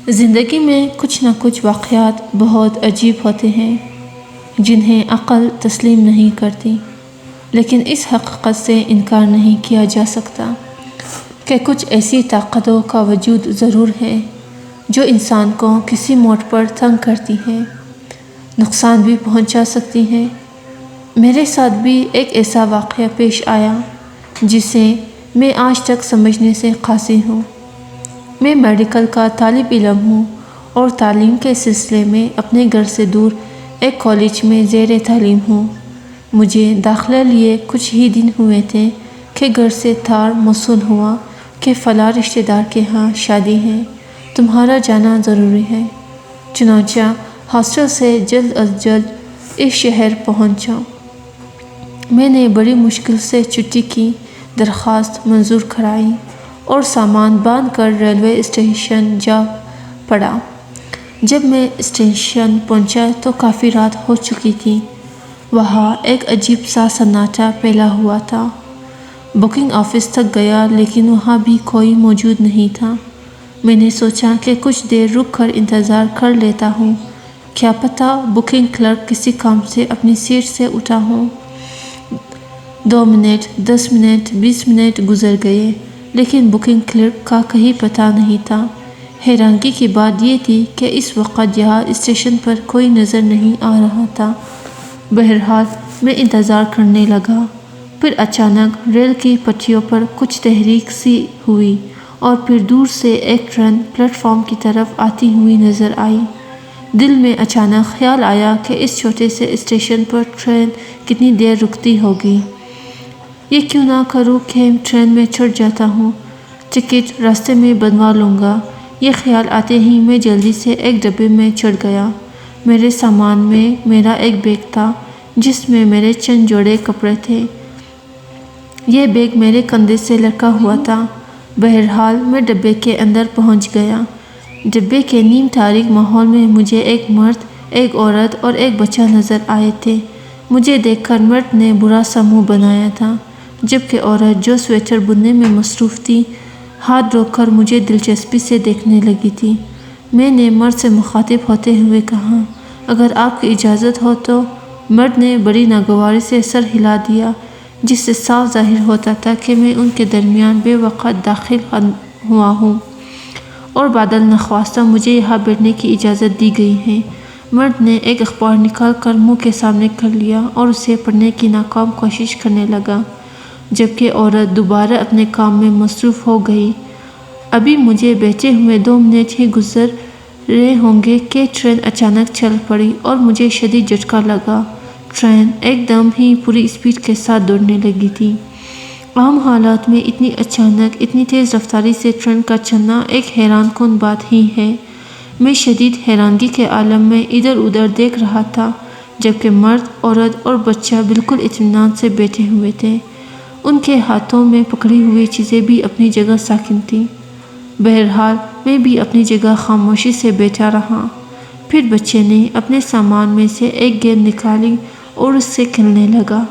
زندگی میں کچھ نہ کچھ واقعات بہت عجیب ہوتے ہیں جنہیں عقل تسلیم نہیں کرتی، لیکن اس حقیقت سے انکار نہیں کیا جا سکتا کہ کچھ ایسی طاقتوں کا وجود ضرور ہے جو انسان کو کسی موڑ پر تنگ کرتی ہیں، نقصان بھی پہنچا سکتی ہیں۔ میرے ساتھ بھی ایک ایسا واقعہ پیش آیا جسے میں آج تک سمجھنے سے قاصر ہوں۔ میں میڈیکل کا طالب علم ہوں اور تعلیم کے سلسلے میں اپنے گھر سے دور ایک کالج میں زیر تعلیم ہوں۔ مجھے داخلہ لیے کچھ ہی دن ہوئے تھے کہ گھر سے تار موصول ہوا کہ فلاں رشتہ دار کے ہاں شادی ہے، تمہارا جانا ضروری ہے۔ چنانچہ ہاسٹل سے جلد از جلد اس شہر پہنچا۔ میں نے بڑی مشکل سے چھٹی کی درخواست منظور کرائی اور سامان باندھ کر ریلوے اسٹیشن جا پڑا۔ جب میں اسٹیشن پہنچا تو کافی رات ہو چکی تھی۔ وہاں ایک عجیب سا سناٹا پھیلا ہوا تھا۔ بکنگ آفس تک گیا لیکن وہاں بھی کوئی موجود نہیں تھا۔ میں نے سوچا کہ کچھ دیر رک کر انتظار کر لیتا ہوں، کیا پتہ بکنگ کلرک کسی کام سے اپنی سیٹ سے اٹھا ہو۔ 2 منٹ، 10 منٹ، 20 منٹ گزر گئے لیکن بکنگ کلرک کا کہیں پتہ نہیں تھا۔ حیرانگی کی بات یہ تھی کہ اس وقت یہاں اسٹیشن پر کوئی نظر نہیں آ رہا تھا۔ بہرحال میں انتظار کرنے لگا۔ پھر اچانک ریل کی پٹریوں پر کچھ تحریک سی ہوئی اور پھر دور سے ایک ٹرین پلیٹ فارم کی طرف آتی ہوئی نظر آئی۔ دل میں اچانک خیال آیا کہ اس چھوٹے سے اسٹیشن پر ٹرین کتنی دیر رکتی ہوگی۔ یہ کیوں نہ کروں کہ ٹرین میں چڑھ جاتا ہوں، ٹکٹ راستے میں بنوا لوں گا۔ یہ خیال آتے ہی میں جلدی سے ایک ڈبے میں چڑھ گیا۔ میرے سامان میں میرا ایک بیگ تھا جس میں میرے چند جوڑے کپڑے تھے۔ یہ بیگ میرے کندھے سے لٹکا ہوا تھا۔ بہرحال میں ڈبے کے اندر پہنچ گیا۔ ڈبے کے نیم تاریک ماحول میں مجھے ایک مرد، ایک عورت اور ایک بچہ نظر آئے تھے۔ مجھے دیکھ کر مرد نے برا سا منہ بنایا تھا، جبکہ عورت جو سویٹر بننے میں مصروف تھی ہاتھ روک کر مجھے دلچسپی سے دیکھنے لگی تھی۔ میں نے مرد سے مخاطب ہوتے ہوئے کہا، اگر آپ کی اجازت ہو تو۔ مرد نے بڑی ناگواری سے سر ہلا دیا، جس سے صاف ظاہر ہوتا تھا کہ میں ان کے درمیان بے وقت داخل ہوا ہوں اور بادل نخواستہ مجھے یہاں بیٹھنے کی اجازت دی گئی ہے۔ مرد نے ایک اخبار نکال کر منہ کے سامنے کر لیا اور اسے پڑھنے کی ناکام کوشش کرنے لگا، جبکہ عورت دوبارہ اپنے کام میں مصروف ہو گئی۔ ابھی مجھے بیٹھے ہوئے 2 منٹ ہی گزر رہے ہوں گے کہ ٹرین اچانک چل پڑی اور مجھے شدید جھٹکا لگا۔ ٹرین ایک دم ہی پوری اسپیڈ کے ساتھ دوڑنے لگی تھی۔ عام حالات میں اتنی اچانک، اتنی تیز رفتاری سے ٹرین کا چلنا ایک حیران کن بات ہی ہے۔ میں شدید حیرانگی کے عالم میں ادھر ادھر دیکھ رہا تھا، جبکہ مرد، عورت اور بچہ بالکل اطمینان سے بیٹھے ہوئے تھے۔ ان کے ہاتھوں میں پکڑی ہوئی چیزیں بھی اپنی جگہ ساکن تھیں۔ بہرحال میں بھی اپنی جگہ خاموشی سے بیٹھا رہا۔ پھر بچے نے اپنے سامان میں سے ایک گیند نکالی اور اس سے کھیلنے لگا۔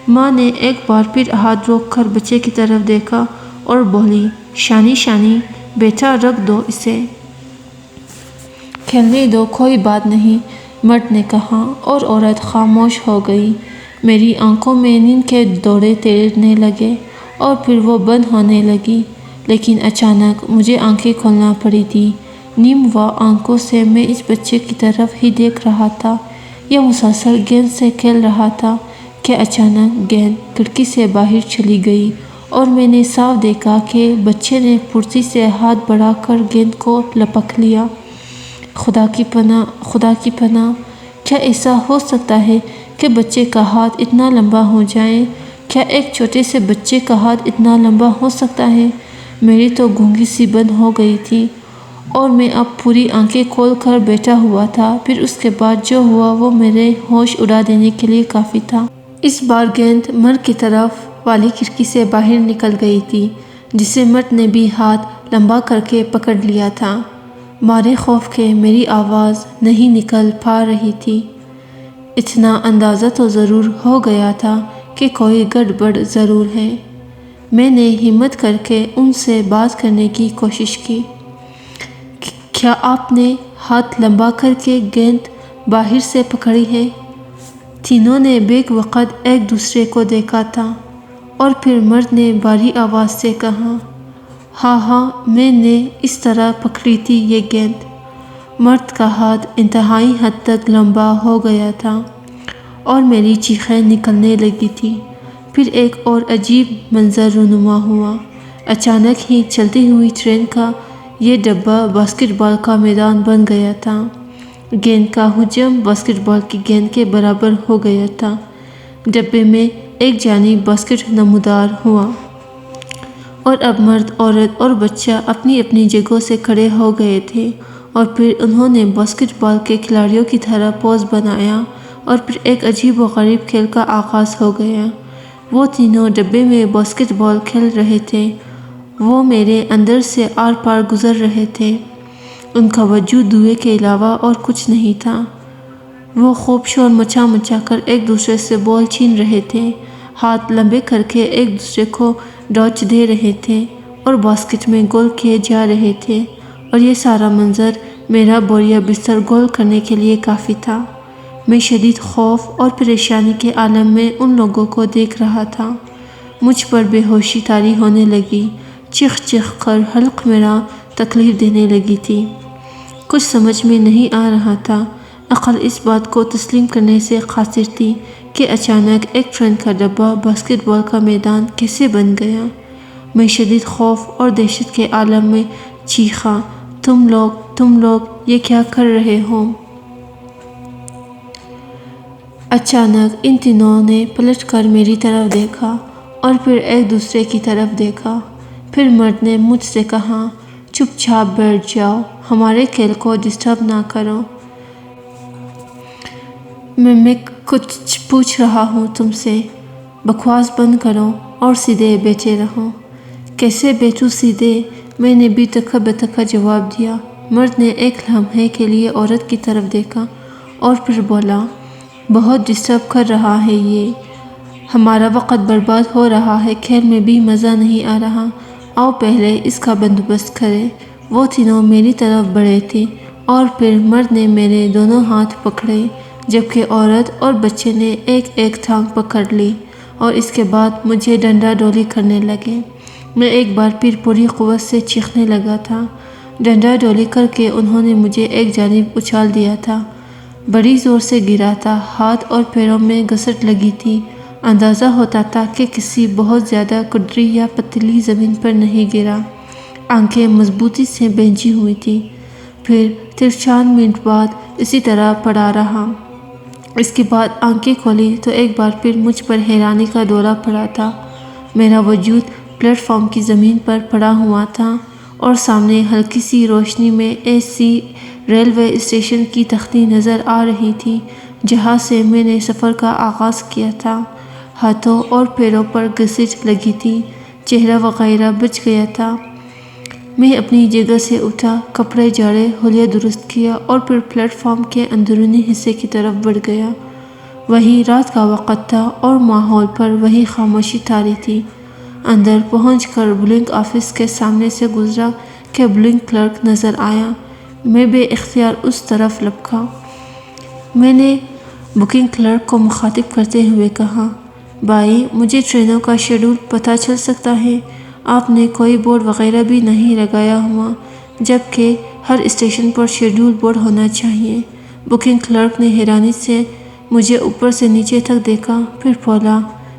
ماں نے ایک بار پھر ہاتھ روک کر بچے کی طرف دیکھا اور بولی، شانی شانی بیٹا رکھ دو اسے، کھیلنے دو، کوئی بات نہیں، مرد نے کہا اور عورت خاموش ہو گئی۔ میری آنکھوں میں نیند کے دورے تیرنے لگے اور پھر وہ بند ہونے لگی، لیکن اچانک مجھے آنکھیں کھولنا پڑی تھی۔ نیم وا آنکھوں سے میں اس بچے کی طرف ہی دیکھ رہا تھا۔ یہ مسلسل گیند سے کھیل رہا تھا کہ اچانک گیند کھڑکی سے باہر چلی گئی اور میں نے صاف دیکھا کہ بچے نے پھرتی سے ہاتھ بڑھا کر گیند کو لپک لیا۔ خدا کی پناہ، خدا کی پناہ! کیا ایسا ہو سکتا ہے کہ بچے کا ہاتھ اتنا لمبا ہو جائے؟ کیا ایک چھوٹے سے بچے کا ہاتھ اتنا لمبا ہو سکتا ہے؟ میری تو گونگی سی بند ہو گئی تھی اور میں اب پوری آنکھیں کھول کر بیٹھا ہوا تھا۔ پھر اس کے بعد جو ہوا وہ میرے ہوش اڑا دینے کے لیے کافی تھا۔ اس بار گیند مرد کی طرف والی کھڑکی سے باہر نکل گئی تھی، جسے مرد نے بھی ہاتھ لمبا کر کے پکڑ لیا تھا۔ مارے خوف کے میری آواز نہیں نکل پا رہی تھی۔ اتنا اندازہ تو ضرور ہو گیا تھا کہ کوئی گڑبڑ ضرور ہے۔ میں نے ہمت کر کے ان سے بات کرنے کی کوشش کی۔ کیا آپ نے ہاتھ لمبا کر کے گیند باہر سے پکڑی ہے؟ تینوں نے بیک وقت ایک دوسرے کو دیکھا تھا اور پھر مرد نے بھاری آواز سے کہا، ہاں میں نے اس طرح پکڑی تھی یہ گیند۔ مرد کا ہاتھ انتہائی حد تک لمبا ہو گیا تھا اور میری چیخیں نکلنے لگی تھی۔ پھر ایک اور عجیب منظر رونما ہوا۔ اچانک ہی چلتی ہوئی ٹرین کا یہ ڈبہ باسکٹ بال کا میدان بن گیا تھا۔ گیند کا حجم باسکٹ بال کی گیند کے برابر ہو گیا تھا۔ ڈبے میں ایک جانب باسکٹ نمودار ہوا اور اب مرد، عورت اور بچہ اپنی اپنی جگہوں سے کھڑے ہو گئے تھے، اور پھر انہوں نے باسکٹ بال کے کھلاڑیوں کی طرح پوز بنایا اور پھر ایک عجیب و غریب کھیل کا آغاز ہو گیا۔ وہ تینوں ڈبے میں باسکٹ بال کھیل رہے تھے، وہ میرے اندر سے آر پار گزر رہے تھے۔ ان کا وجود دھوئے کے علاوہ اور کچھ نہیں تھا۔ وہ خوب شور مچا کر ایک دوسرے سے بال چھین رہے تھے، ہاتھ لمبے کر کے ایک دوسرے کو ڈوچ دے رہے تھے اور باسکٹ میں گول کیے جا رہے تھے، اور یہ سارا منظر میرا بوریا بستر گول کرنے کے لیے کافی تھا۔ میں شدید خوف اور پریشانی کے عالم میں ان لوگوں کو دیکھ رہا تھا۔ مجھ پر بے ہوشی طاری ہونے لگی، چیخ کر حلق میرا تکلیف دینے لگی تھی۔ کچھ سمجھ میں نہیں آ رہا تھا۔ عقل اس بات کو تسلیم کرنے سے قاصر تھی کہ اچانک ایک ٹرین کا ڈبہ باسکٹ بال کا میدان کیسے بن گیا۔ میں شدید خوف اور دہشت کے عالم میں چیخا، تم لوگ یہ کیا کر رہے ہو؟ اچانک ان تینوں نے پلٹ کر میری طرف دیکھا اور پھر ایک دوسرے کی طرف دیکھا۔ پھر مرد نے مجھ سے کہا، چپ چاپ بیٹھ جاؤ، ہمارے کھیل کو ڈسٹرب نہ کرو۔ میں کچھ پوچھ رہا ہوں تم سے، بکواس بند کرو اور سیدھے بیٹھے رہو۔ کیسے بیٹھوں سیدھے؟ میں نے بھی تکا بتکا جواب دیا۔ مرد نے ایک لمحے کے لیے عورت کی طرف دیکھا اور پھر بولا، بہت ڈسٹرب کر رہا ہے یہ، ہمارا وقت برباد ہو رہا ہے، کھیل میں بھی مزہ نہیں آ رہا، آؤ پہلے اس کا بندوبست کریں۔ وہ تینوں میری طرف بڑھے تھے اور پھر مرد نے میرے دونوں ہاتھ پکڑے، جبکہ عورت اور بچے نے ایک ایک ٹانگ پکڑ لی اور اس کے بعد مجھے ڈنڈا ڈولی کرنے لگے۔ میں ایک بار پھر پوری قوت سے چیخنے لگا تھا۔ ڈنڈا ڈولی کر کے انہوں نے مجھے ایک جانب اچھال دیا تھا، بڑی زور سے گرا تھا، ہاتھ اور پیروں میں گھسٹ لگی تھی، اندازہ ہوتا تھا کہ کسی بہت زیادہ کھردری یا پتلی زمین پر نہیں گرا۔ آنکھیں مضبوطی سے بھیجی ہوئی تھی۔ پھر 3 منٹ بعد اسی طرح پڑا رہا۔ اس کے بعد آنکھیں کھولی تو ایک بار پھر مجھ پر حیرانی کا دورہ پڑا تھا۔ میرا وجود پلیٹ فارم کی زمین پر پڑا ہوا تھا اور سامنے ہلکی سی روشنی میں ایسی ریلوے اسٹیشن کی تختی نظر آ رہی تھی جہاں سے میں نے سفر کا آغاز کیا تھا۔ ہاتھوں اور پیروں پر گھسٹ لگی تھی، چہرہ وغیرہ بچ گیا تھا۔ میں اپنی جگہ سے اٹھا، کپڑے جھاڑے، حلیہ درست کیا اور پھر پلیٹ فارم کے اندرونی حصے کی طرف بڑھ گیا۔ وہی رات کا وقت تھا اور ماحول پر وہی خاموشی طاری تھی۔ اندر پہنچ کر بلنگ آفس کے سامنے سے گزرا کہ بلنگ کلرک نظر آیا۔ میں بے اختیار اس طرف لپکا۔ میں نے بکنگ کلرک کو مخاطب کرتے ہوئے کہا، بھائی مجھے ٹرینوں کا شیڈول پتہ چل سکتا ہے؟ آپ نے کوئی بورڈ وغیرہ بھی نہیں لگایا ہوا، جبکہ ہر اسٹیشن پر شیڈول بورڈ ہونا چاہیے۔ بکنگ کلرک نے حیرانی سے مجھے اوپر سے نیچے تک دیکھا، پھر بولا،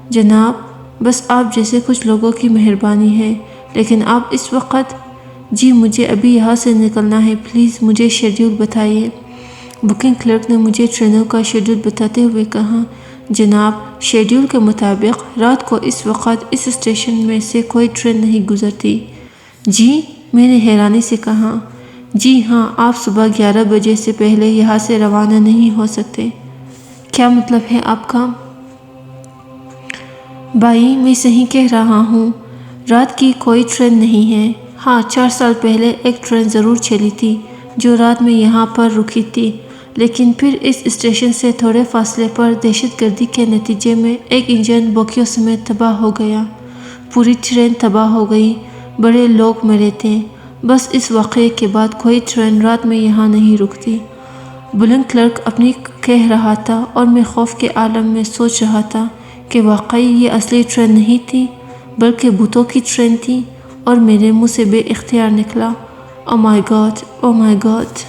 جناب بس آپ جیسے کچھ لوگوں کی مہربانی ہے، لیکن آپ اس وقت؟ جی مجھے ابھی یہاں سے نکلنا ہے، پلیز مجھے شیڈول بتائیے۔ بکنگ کلرک نے مجھے ٹرینوں کا شیڈول بتاتے ہوئے کہا، جناب شیڈول کے مطابق رات کو اس وقت اس اسٹیشن میں سے کوئی ٹرین نہیں گزرتی۔ جی؟ میں نے حیرانی سے کہا، جی ہاں، آپ صبح 11 بجے سے پہلے یہاں سے روانہ نہیں ہو سکتے۔ کیا مطلب ہے آپ کا؟ بھائی میں صحیح کہہ رہا ہوں، رات کی کوئی ٹرین نہیں ہے۔ ہاں 4 سال پہلے ایک ٹرین ضرور چلی تھی جو رات میں یہاں پر رکی تھی، لیکن پھر اس اسٹیشن سے تھوڑے فاصلے پر دہشت گردی کے نتیجے میں ایک انجن بوگیوں سمیت تباہ ہو گیا۔ پوری ٹرین تباہ ہو گئی، بڑے لوگ مرے تھے۔ بس اس واقعے کے بعد کوئی ٹرین رات میں یہاں نہیں رکتی۔ بلنگ کلرک اپنی کہہ رہا تھا اور میں خوف کے عالم میں سوچ رہا تھا کہ واقعی یہ اصلی ٹرین نہیں تھی بلکہ بھوتوں کی ٹرین تھی، اور میرے منہ سے بے اختیار نکلا، او مائی گاڈ، او مائی گاڈ۔